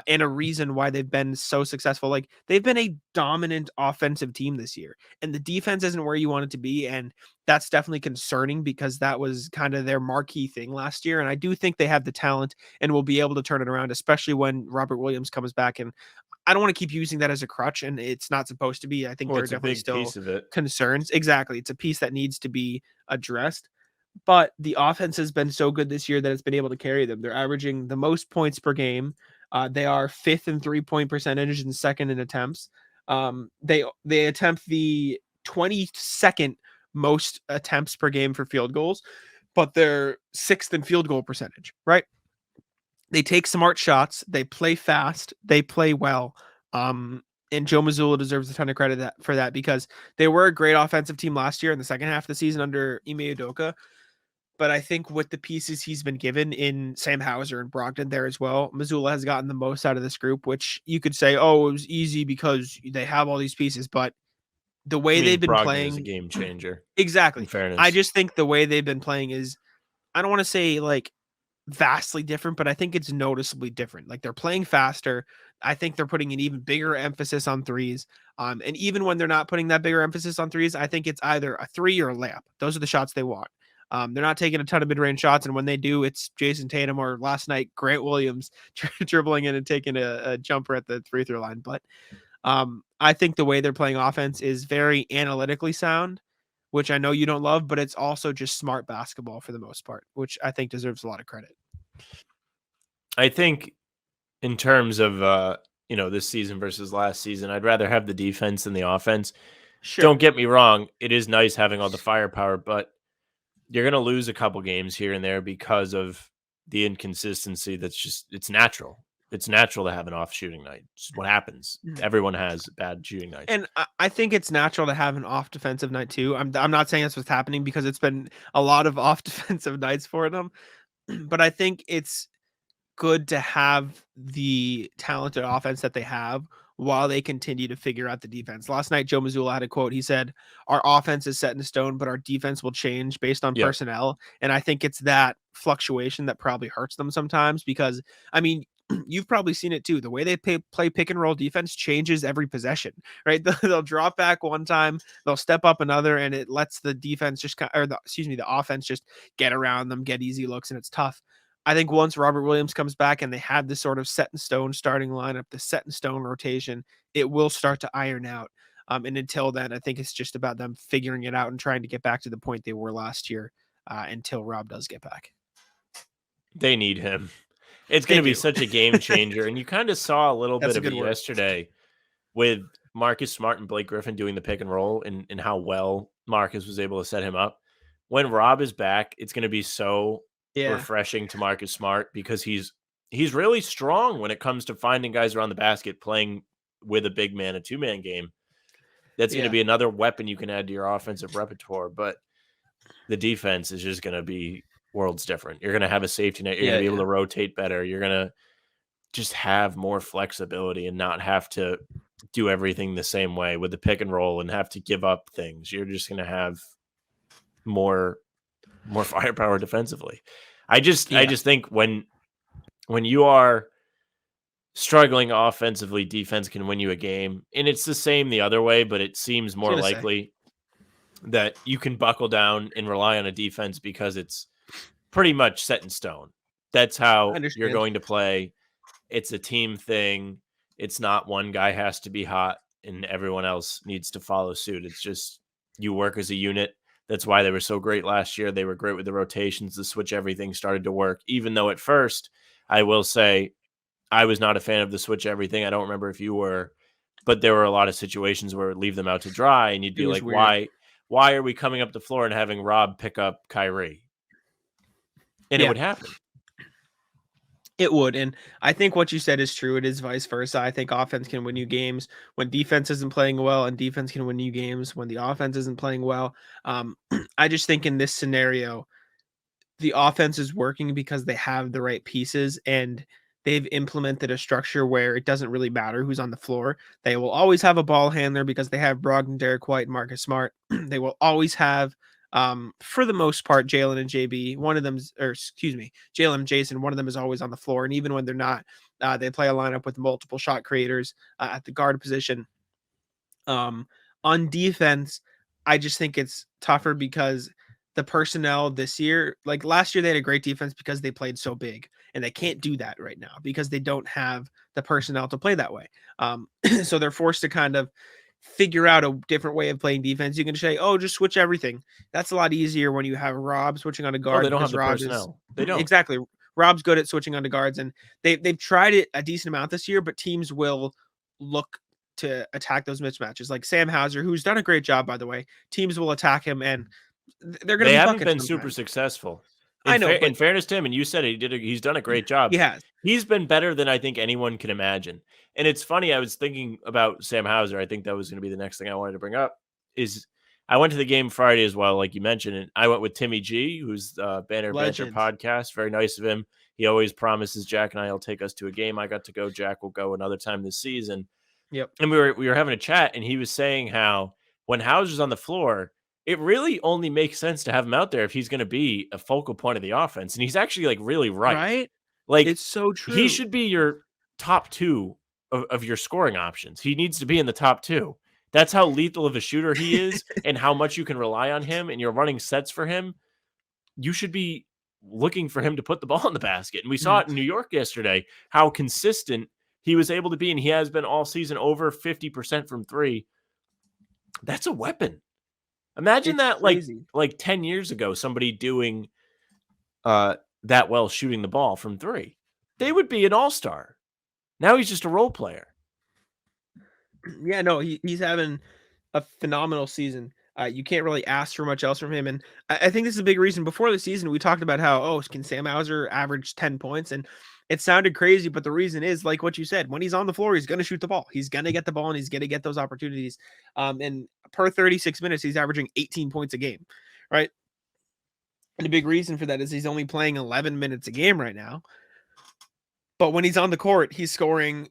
And a reason why they've been so successful. Like, they've been a dominant offensive team this year, and the defense isn't where you want it to be. And that's definitely concerning because that was kind of their marquee thing last year. And I do think they have the talent and will be able to turn it around, especially when Robert Williams comes back. And I don't want to keep using that as a crutch, and it's not supposed to be. I think there are definitely still concerns. Exactly. It's a piece that needs to be addressed. But the offense has been so good this year that it's been able to carry them. They're averaging the most points per game. They are 5th in 3-point percentage and 2nd in attempts. They attempt the 22nd most attempts per game for field goals, but they're 6th in field goal percentage, right? They take smart shots. They play fast. They play well. And Joe Mazzulla deserves a ton of credit for that because they were a great offensive team last year in the second half of the season under Ime Udoka. But I think with the pieces he's been given in Sam Hauser and Brogdon there as well, Mazzulla has gotten the most out of this group, which you could say, oh, it was easy because they have all these pieces. But the way they've been playing is a game changer. Exactly. In fairness. I just think the way they've been playing is, I don't want to say like vastly different, but I think it's noticeably different. Like, they're playing faster. I think they're putting an even bigger emphasis on threes. And even when they're not putting that bigger emphasis on threes, I think it's either a three or a layup. Those are the shots they want. They're not taking a ton of mid-range shots, and when they do, it's Jason Tatum or last night Grant Williams dribbling in and taking a jumper at the free throw line. But I think the way they're playing offense is very analytically sound, which I know you don't love, but it's also just smart basketball for the most part, which I think deserves a lot of credit. I think in terms of this season versus last season, I'd rather have the defense than the offense. Sure. Don't get me wrong, it is nice having all the firepower, but you're going to lose a couple games here and there because of the inconsistency. It's natural. It's natural to have an off shooting night. It's what happens. Everyone has bad shooting nights. And I think it's natural to have an off defensive night too. I'm not saying that's what's happening because it's been a lot of off defensive nights for them, but I think it's good to have the talented offense that they have while they continue to figure out the defense. Last night, Joe Mazzulla had a quote. He said, our offense is set in stone, but our defense will change based on personnel. And I think it's that fluctuation that probably hurts them sometimes because, I mean, you've probably seen it too. The way they play pick and roll defense changes every possession, right? They'll drop back one time, they'll step up another, and it lets the defense the offense just get around them, get easy looks, and it's tough. I think once Robert Williams comes back and they have this sort of set in stone starting lineup, the set in stone rotation, it will start to iron out. And until then, I think it's just about them figuring it out and trying to get back to the point they were last year until Rob does get back. They need him. It's going to be such a game changer. And you kind of saw a little bit of it yesterday with Marcus Smart and Blake Griffin doing the pick and roll and how well Marcus was able to set him up. When Rob is back, it's going to be so refreshing to Marcus Smart because he's really strong when it comes to finding guys around the basket, playing with a big man, a two-man game. That's going to be another weapon you can add to your offensive repertoire. But the defense is just going to be worlds different. You're going to have a safety net. You're going to be able to rotate better. You're going to just have more flexibility and not have to do everything the same way with the pick and roll and have to give up things. You're just going to have more firepower defensively. I just think when you are struggling offensively, defense can win you a game. And it's the same the other way, but it seems more likely that you can buckle down and rely on a defense because it's pretty much set in stone. That's how you're going to play. It's a team thing. It's not one guy has to be hot and everyone else needs to follow suit. It's just you work as a unit. That's why they were so great last year. They were great with the rotations. The switch everything started to work, even though at first, I will say, I was not a fan of the switch everything. I don't remember if you were, but there were a lot of situations where it would leave them out to dry, and you'd be like, weird. Why are we coming up the floor and having Rob pick up Kyrie? And it would happen. It would. And I think what you said is true. It is vice versa. I think offense can win you games when defense isn't playing well, and defense can win you games when the offense isn't playing well. I just think in this scenario, the offense is working because they have the right pieces and they've implemented a structure where it doesn't really matter who's on the floor. They will always have a ball handler because they have Brogdon, Derek White, and Marcus Smart. They will always have for the most part, Jalen and JB, Jalen and Jason, one of them is always on the floor. And even when they're not, they play a lineup with multiple shot creators at the guard position. On defense, I just think it's tougher because the personnel this year, like last year, they had a great defense because they played so big, and they can't do that right now because they don't have the personnel to play that way. So they're forced to kind of figure out a different way of playing defense. You can say, "Oh, just switch everything." That's a lot easier when you have Rob switching on a guard. They don't have the personnel. They don't. Exactly. Rob's good at switching on to guards, and they've tried it a decent amount this year, but teams will look to attack those mismatches. Like Sam Hauser, who's done a great job, by the way. Teams will attack him, and they're going to. They haven't been super successful. I know. In fairness to him, and you said he's done a great job. He has. He's been better than I think anyone can imagine. And it's funny, I was thinking about Sam Hauser. I think that was going to be the next thing I wanted to bring up. Is I went to the game Friday as well, like you mentioned, and I went with Timmy G, who's the Banner Banter podcast. Very nice of him. He always promises Jack and I will take us to a game. I got to go. Jack will go another time this season. Yep. And we were having a chat, and he was saying how when Hauser's on the floor, it really only makes sense to have him out there if he's going to be a focal point of the offense. And he's actually like really right. Right? Like it's so true. He should be your top two of your scoring options. He needs to be in the top 2. That's how lethal of a shooter he is and how much you can rely on him, and you're running sets for him. You should be looking for him to put the ball in the basket. And we saw it in New York yesterday, how consistent he was able to be, and he has been all season, over 50% from 3. That's a weapon. Imagine that crazy. like 10 years ago, somebody doing that well shooting the ball from 3. They would be an all-star. Now he's just a role player. Yeah, no, he's having a phenomenal season. You can't really ask for much else from him. And I think this is a big reason. Before the season, we talked about how, can Sam Hauser average 10 points? And it sounded crazy, but the reason is, like what you said, when he's on the floor, he's going to shoot the ball. He's going to get the ball, and he's going to get those opportunities. And per 36 minutes, he's averaging 18 points a game, right? And a big reason for that is he's only playing 11 minutes a game right now. But when he's on the court, he's scoring,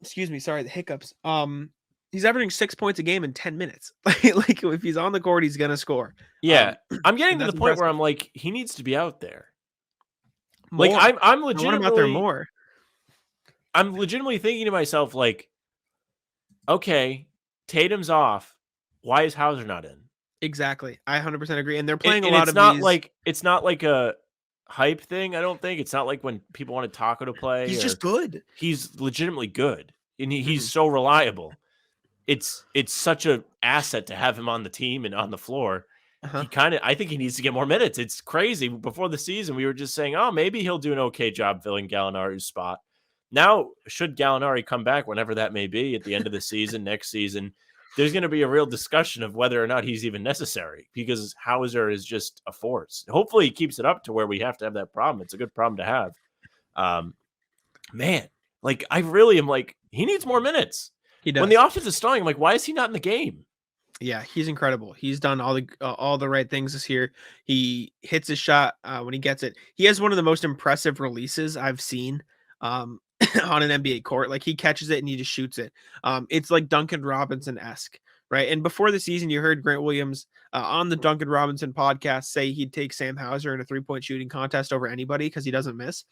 the hiccups. He's averaging 6 points a game in 10 minutes. Like if he's on the court, he's going to score. Yeah. I'm getting to the point where I'm like, he needs to be out there. More. Like I'm legitimately out there more. I'm legitimately thinking to myself, like, okay, Tatum's off. Why is Hauser not in? Exactly. I 100% agree. And they're playing a lot of these. It's not like a hype thing. I don't think it's not like when people wanted Taco to play. He's just good. He's legitimately good. And he's so reliable. It's such an asset to have him on the team and on the floor. I think he needs to get more minutes. It's crazy. Before the season, we were just saying, oh, maybe he'll do an okay job filling Gallinari's spot. Now, should Gallinari come back, whenever that may be, at the end of the season, next season, there's going to be a real discussion of whether or not he's even necessary, because Hauser is just a force. Hopefully he keeps it up to where we have to have that problem. It's a good problem to have. Man, like, I really am like, he needs more minutes. He does. When the offense is stalling, I'm like, why is he not in the game? Yeah, he's incredible. He's done all the right things this year. He hits his shot when he gets it. He has one of the most impressive releases I've seen on an NBA court. Like, he catches it and he just shoots it. It's like Duncan Robinson-esque, right? And before the season, you heard Grant Williams on the Duncan Robinson podcast say he'd take Sam Hauser in a 3-point shooting contest over anybody because he doesn't miss.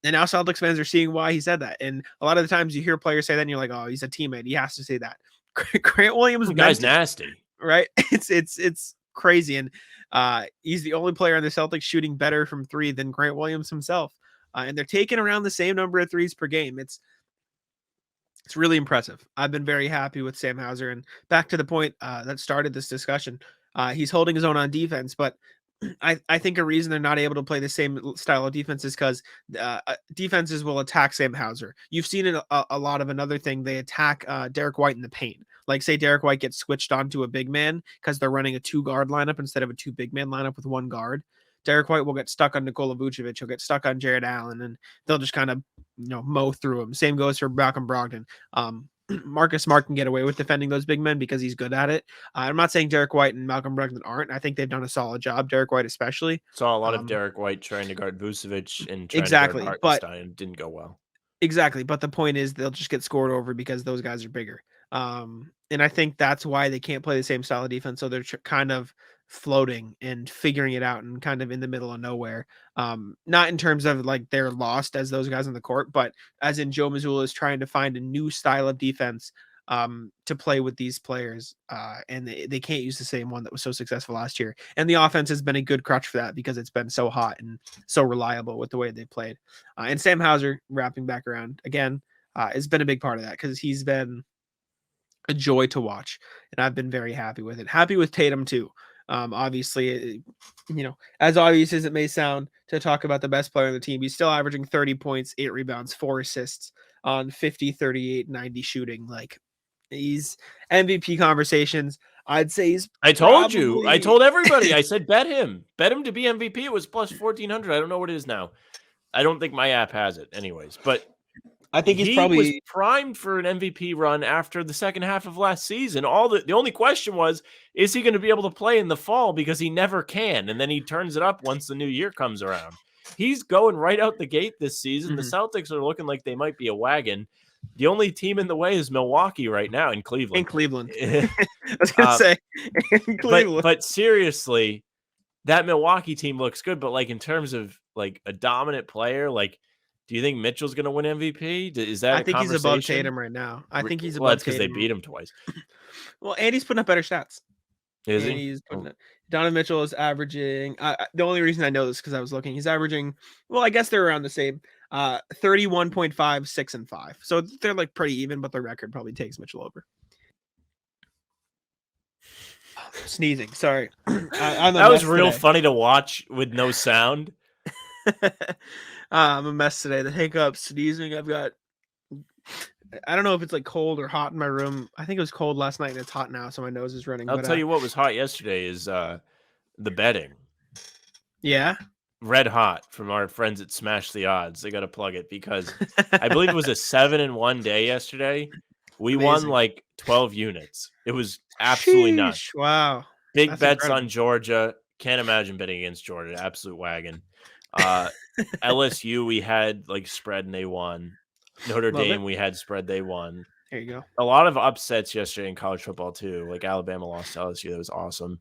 And now Celtics fans are seeing why he said that. And a lot of the times you hear players say that and you're like, oh, he's a teammate. He has to say that. Grant Williams, the guy's nasty, right? It's crazy. And he's the only player on the Celtics shooting better from 3 than Grant Williams himself. And they're taking around the same number of threes per game. It's really impressive. I've been very happy with Sam Hauser. And back to the point that started this discussion, he's holding his own on defense, but I think a reason they're not able to play the same style of defense is because defenses will attack Sam Hauser. You've seen it a lot of another thing. They attack Derek White in the paint. Like, say Derek White gets switched onto a big man because they're running a 2-guard lineup instead of a 2 big man lineup with 1 guard. Derek White will get stuck on Nikola Vucevic. He'll get stuck on Jared Allen, and they'll just kind of mow through him. Same goes for Malcolm Brogdon. Marcus Smart can get away with defending those big men because he's good at it. I'm not saying Derek White and Malcolm Brogdon aren't. I think they've done a solid job, Derek White especially. Saw a lot of Derek White trying to guard Vucevic and trying to guard Hartenstein. It didn't go well. Exactly, but the point is they'll just get scored over because those guys are bigger. And I think that's why they can't play the same style of defense, so they're kind of floating and figuring it out and kind of in the middle of nowhere. Not in terms of like they're lost as those guys on the court, but as in Joe Mazzulla is trying to find a new style of defense to play with these players, and they can't use the same one that was so successful last year. And the offense has been a good crutch for that because it's been so hot and so reliable with the way they played. And Sam Hauser, wrapping back around again, has been a big part of that because he's been a joy to watch, and I've been very happy with it. Happy with Tatum too. Obviously, as obvious as it may sound to talk about the best player on the team, he's still averaging 30 points, 8 rebounds, 4 assists on 50, 38, 90 shooting. Like, he's MVP conversations. I'd say I told everybody. I said bet him to be MVP. It was plus 1,400. I don't know what it is now. I don't think my app has it, anyways. But I think he was primed for an MVP run after the second half of last season. The only question was, is he going to be able to play in the fall, because he never can, and then he turns it up once the new year comes around. He's going right out the gate this season. Mm-hmm. The Celtics are looking like they might be a wagon. The only team in the way is Milwaukee right now, in Cleveland. I was going to say, in Cleveland. But seriously, that Milwaukee team looks good. But like in terms of like a dominant player, like Do you think Mitchell's going to win MVP? Is that I think he's above conversation? Tatum right now. I think he's Well, above that's because Tatum. they beat him twice. Well, and he's putting up better stats. Is and he? He's putting it. Donovan Mitchell is averaging. The only reason I know this because I was looking. He's averaging. Well, I guess they're around the same. 31.5, 6 and 5. So they're like pretty even, but the record probably takes Mitchell over. Sneezing. Sorry. That was real funny to watch with no sound. I'm a mess today. The hiccups, sneezing. I've got. I don't know if it's like cold or hot in my room. I think it was cold last night and it's hot now, so my nose is running. I'll tell you what was hot yesterday is the betting. Yeah. Red hot from our friends at Smash the Odds. They got to plug it because I believe it was a 7-1 day yesterday. We won like 12 units. It was absolutely nuts. Wow. Big That's bets incredible. on Georgia. Can't imagine betting against Georgia. Absolute wagon. LSU, we had like spread and they won. Notre Dame, we had spread, they won. There you go. A lot of upsets yesterday in college football too. Like Alabama lost to LSU. That was awesome.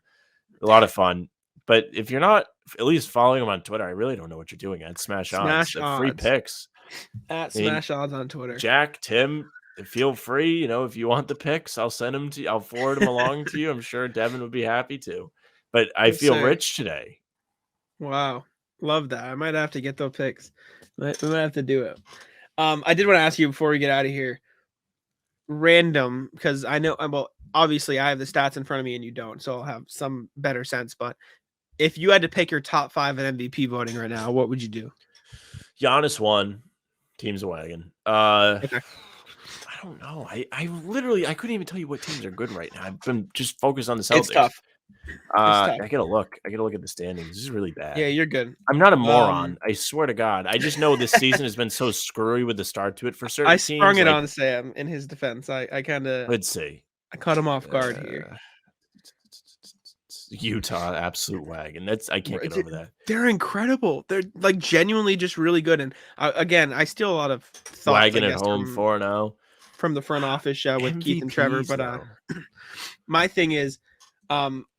A lot of fun. But if you're not at least following them on Twitter, I really don't know what you're doing at Smash Odds. Free picks. At Smash Odds on Twitter. Jack, Tim, feel free. If you want the picks, I'll send them to you. I'll forward them along to you. I'm sure Devin would be happy to. But I feel rich today. Wow. Love that. I might have to get those picks. We might have to do it. I did want to ask you before we get out of here. Random, because I know, well, obviously I have the stats in front of me and you don't, so I'll have some better sense. But if you had to pick your top 5 in MVP voting right now, what would you do? Giannis won. Team's a wagon. Okay. I don't know. I literally couldn't even tell you what teams are good right now. I've been just focused on the Celtics. It's tough. I gotta look. I gotta look at the standings. This is really bad. Yeah, you're good. I'm not a moron. I swear to God. I just know this season has been so screwy with the start to it for certain teams. I sprung it on Sam in his defense. I kind of. Let's see. I caught him off guard here. Utah, absolute wagon. I can't get over that. They're incredible. They're like genuinely just really good. And again, I steal a lot of thoughts, wagon at home 4-0 from the front office with MVPs, Keith and Trevor. But my thing is,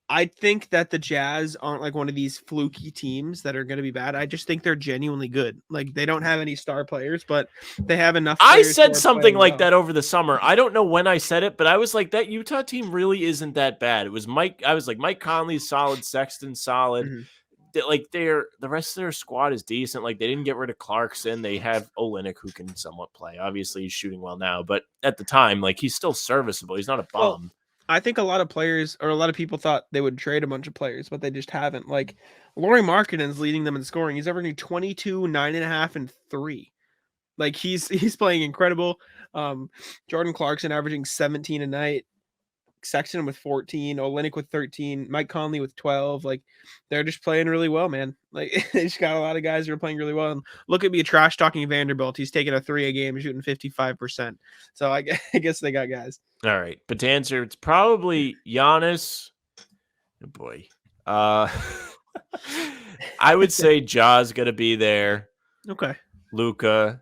I think that the Jazz aren't like one of these fluky teams that are going to be bad. I just think they're genuinely good. Like they don't have any star players, but they have enough. I said something like that over the summer. I don't know when I said it, but I was like, that Utah team really isn't that bad. It was Mike. I was like, Mike Conley's solid, Sexton solid. Mm-hmm. Like the rest of their squad is decent. Like they didn't get rid of Clarkson. They have Olynyk who can somewhat play. Obviously he's shooting well now, but at the time, like he's still serviceable. He's not a bum. Well, I think a lot of players or a lot of people thought they would trade a bunch of players, but they just haven't. Like Lauri Markkanen's leading them in scoring. He's averaging 22, 9.5, and 3. Like he's playing incredible. Jordan Clarkson averaging 17 a night. Sexton with 14, Olynyk with 13, Mike Conley with 12. Like they're just playing really well, man. Like they just got a lot of guys who are playing really well. And look at me trash talking Vanderbilt. He's taking a 3 a game, shooting 55%. So I guess they got guys. All right, but to answer, it's probably Giannis. Oh boy, I would say Ja's gonna be there. Okay, Luka,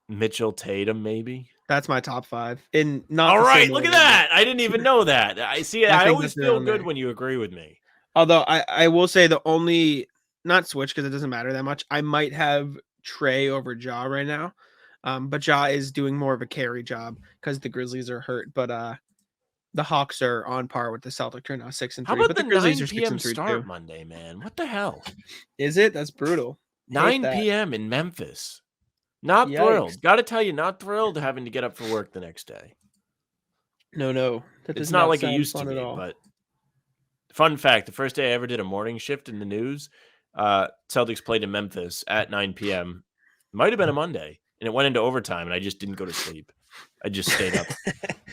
Mitchell, Tatum, maybe. That's my top 5. And not all right. Look at that. I didn't even know that. I see. I always feel good when you agree with me. Although I will say the only not switch because it doesn't matter that much. I might have Trey over Ja right now. But Ja is doing more of a carry job because the Grizzlies are hurt. But the Hawks are on par with the Celtics right now, 6-3. How about but the Grizzlies 9 are p.m. 6-3 start too. Monday, man? What the hell? Is it? That's brutal. 9 p.m. in Memphis. Not thrilled. Got to tell you, not thrilled having to get up for work the next day. No. It's not like it used to be. But fun fact, the first day I ever did a morning shift in the news, Celtics played in Memphis at 9 p.m. Might have been a Monday. And it went into overtime, and I just didn't go to sleep. I just stayed up.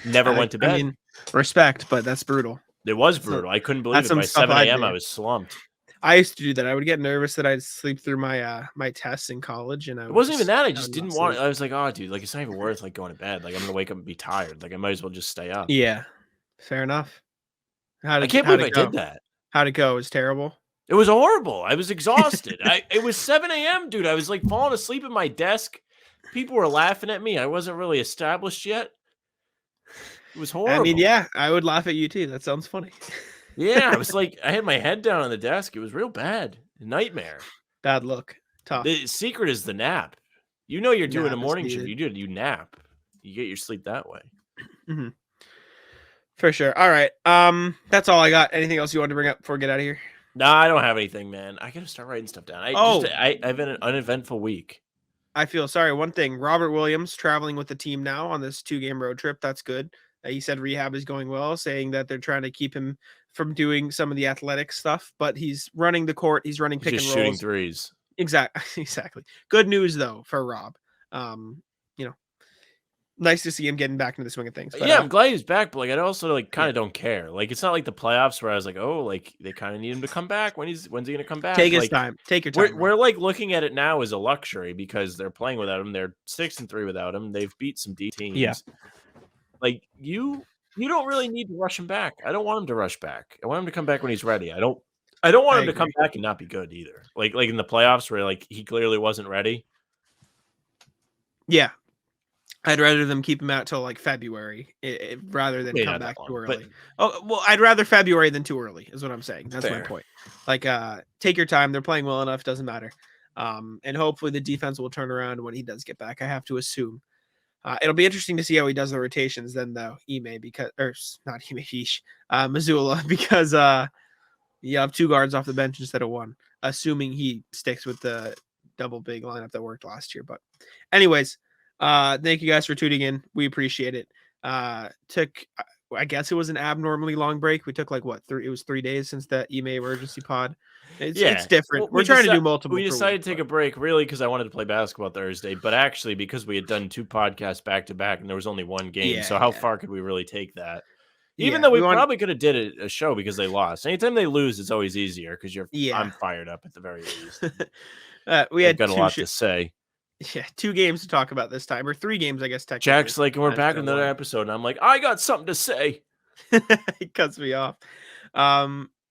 Never went to bed. I mean, respect, but that's brutal. It was brutal. I couldn't believe it. By 7 a.m., I was slumped. I used to do that. I would get nervous that I'd sleep through my my tests in college, and it wasn't even that. I just didn't want. I was like, oh, dude, like it's not even worth like going to bed. Like I'm gonna wake up and be tired. Like I might as well just stay up. Yeah, fair enough. I can't believe I did that. How'd it go? It was terrible. It was horrible. I was exhausted. It was 7 a.m., dude. I was like falling asleep at my desk. People were laughing at me. I wasn't really established yet. It was horrible. I mean, yeah, I would laugh at you too. That sounds funny. Yeah, I was like, I had my head down on the desk. It was real bad. A nightmare. Bad look. Tough. The secret is the nap. You know you're doing a morning shift. Needed. You nap. You get your sleep that way. Mm-hmm. For sure. All right. That's all I got. Anything else you want to bring up before we get out of here? No, I don't have anything, man. I gotta start writing stuff down. I've been an uneventful week. I feel sorry. One thing, Robert Williams traveling with the team now on this 2-game road trip. That's good. He said rehab is going well, saying that they're trying to keep him from doing some of the athletic stuff, but he's running the court. He's running pick and rolls. Shooting threes. Exactly. Good news though for Rob. Nice to see him getting back into the swing of things. But, yeah, I'm glad he's back, but I also kind of don't care. It's not like the playoffs where I was like, oh, they kind of need him to come back. When's he gonna come back? Take his time. Take your time. We're looking at it now as a luxury because they're playing without him. They're 6-3 without him. They've beat some D teams. Yeah. You don't really need to rush him back. I don't want him to rush back. I want him to come back when he's ready. I don't want him to come back and not be good either. Like in the playoffs where he clearly wasn't ready. Yeah. I'd rather them keep him out till February rather than come back too early. I'd rather February than too early is what I'm saying. That's my point. Take your time. They're playing well enough. Doesn't matter. And hopefully the defense will turn around when he does get back. I have to assume. It'll be interesting to see how he does the rotations then, though. Mazzulla, because you have 2 guards off the bench instead of 1, assuming he sticks with the double big lineup that worked last year. But anyways, thank you guys for tuning in. We appreciate it. I guess it was an abnormally long break. We took it was 3 days since the Ime emergency pod. It's different. Well, We're trying to do multiple. We decided to take a break really because I wanted to play basketball Thursday, but actually because we had done 2 podcasts back to back and there was only 1 game. Yeah, so how far could we really take that? Even though we probably could have did a show because they lost. Anytime they lose, it's always easier because I'm fired up at the very least. We had got a lot to say. Yeah, 2 games to talk about this time, or 3 games, I guess. Technically, Jack's like, and we're back in another episode, and I'm like, I got something to say. He cuts me off.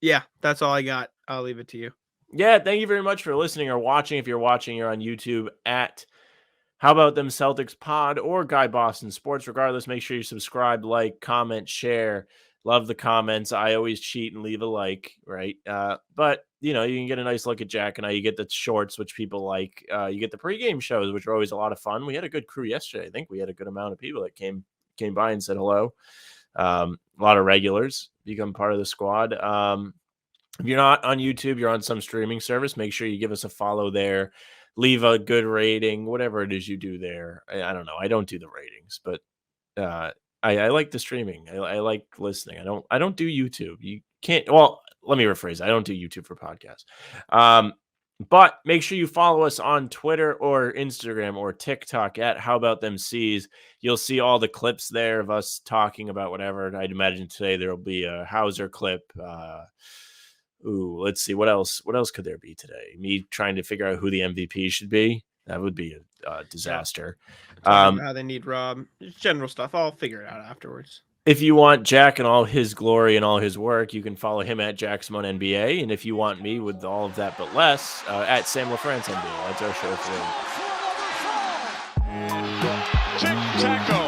Yeah, that's all I got. I'll leave it to you. Yeah, thank you very much for listening or watching. If you're watching, you're on YouTube at How About Them Celtics Pod or Guy Boston Sports. Regardless, make sure you subscribe, like, comment, share. Love the comments. I always cheat and leave a like, right? But you can get a nice look at Jack and I. You get the shorts, which people like. You get the pregame shows, which are always a lot of fun. We had a good crew yesterday. I think we had a good amount of people that came by and said hello. A lot of regulars become part of the squad. If you're not on YouTube, you're on some streaming service. Make sure you give us a follow there. Leave a good rating, whatever it is you do there. I don't know. I don't do the ratings, but I like the streaming. I like listening. I don't do YouTube. You can't. Well, let me rephrase. I don't do YouTube for podcasts. But make sure you follow us on Twitter or Instagram or TikTok at How About Them C's. You'll see all the clips there of us talking about whatever. I'd imagine today there will be a Hauser clip. Let's see. What else could there be today? Me trying to figure out who the MVP should be. That would be a disaster. How they need Rob. Just general stuff. I'll figure it out afterwards. If you want Jack and all his glory and all his work, you can follow him at Jack Simone NBA. And if you want me with all of that but less, at Sam LaFrance NBA. That's our show for today. Tic-tac-toe.